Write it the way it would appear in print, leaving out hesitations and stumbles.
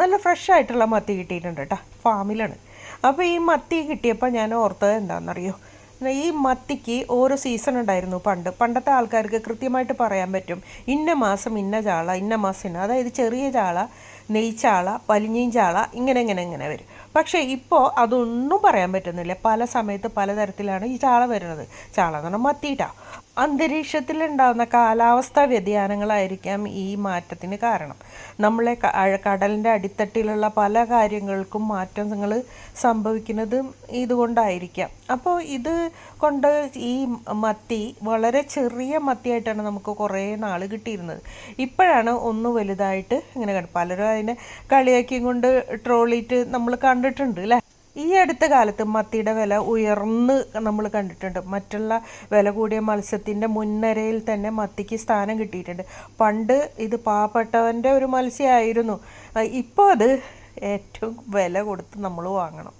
നല്ല ഫ്രഷ് ആയിട്ടുള്ള മത്തി കിട്ടിയിട്ടുണ്ട് കേട്ടോ, ഫാമിലാണ്. അപ്പോൾ ഈ മത്തി കിട്ടിയപ്പോൾ ഞാൻ ഓർത്തത് എന്താണെന്നറിയോ, ഈ മത്തിക്ക് ഓരോ സീസൺ ഉണ്ടായിരുന്നു പണ്ടത്തെ ആൾക്കാർക്ക് കൃത്യമായിട്ട് പറയാൻ പറ്റും ഇന്ന മാസം ഇന്ന ചാള, ഇന്ന മാസം ഇന്ന, അതായത് ചെറിയ ചാള, നെയ്ച്ചാള, പലിഞ്ഞീൻ ചാള, ഇങ്ങനെ വരും. പക്ഷേ ഇപ്പോൾ അതൊന്നും പറയാൻ പറ്റുന്നില്ല. പല സമയത്ത് പലതരത്തിലാണ് ഈ ചാള വരുന്നത്. ചാള എന്ന് പറഞ്ഞാൽ മത്തിയിട്ടാ. അന്തരീക്ഷത്തിലുണ്ടാകുന്ന കാലാവസ്ഥാ വ്യതിയാനങ്ങളായിരിക്കാം ഈ മാറ്റത്തിന് കാരണം. നമ്മളെ കടലിൻ്റെ അടിത്തട്ടിലുള്ള പല കാര്യങ്ങൾക്കും മാറ്റങ്ങൾ സംഭവിക്കുന്നത് ഇതുകൊണ്ടായിരിക്കാം. അപ്പോൾ ഇത് കൊണ്ട് ഈ മത്തി വളരെ ചെറിയ മത്തിയായിട്ടാണ് നമുക്ക് കുറേ നാൾ കിട്ടിയിരുന്നത്. ഇപ്പോഴാണ് ഒന്ന് വലുതായിട്ട് ഇങ്ങനെ പലരും അതിനെ കളിയാക്കിയും കൊണ്ട് ട്രോളിയിട്ട് നമ്മൾ കണ്ടിട്ടുണ്ട് അല്ലേ. ഈ അടുത്ത കാലത്ത് മത്തിയുടെ വില ഉയർന്ന് നമ്മൾ കണ്ടിട്ടുണ്ട്. മറ്റുള്ള വില കൂടിയ മത്സ്യത്തിൻ്റെ മുൻനിരയിൽ തന്നെ മത്തിക്ക് സ്ഥാനം കിട്ടിയിട്ടുണ്ട്. പണ്ട് ഇത് പാവപ്പെട്ടവൻ്റെ ഒരു മത്സ്യമായിരുന്നു. ഇപ്പോൾ അത് ഏറ്റവും വില കൊടുത്ത് നമ്മൾ വാങ്ങണം.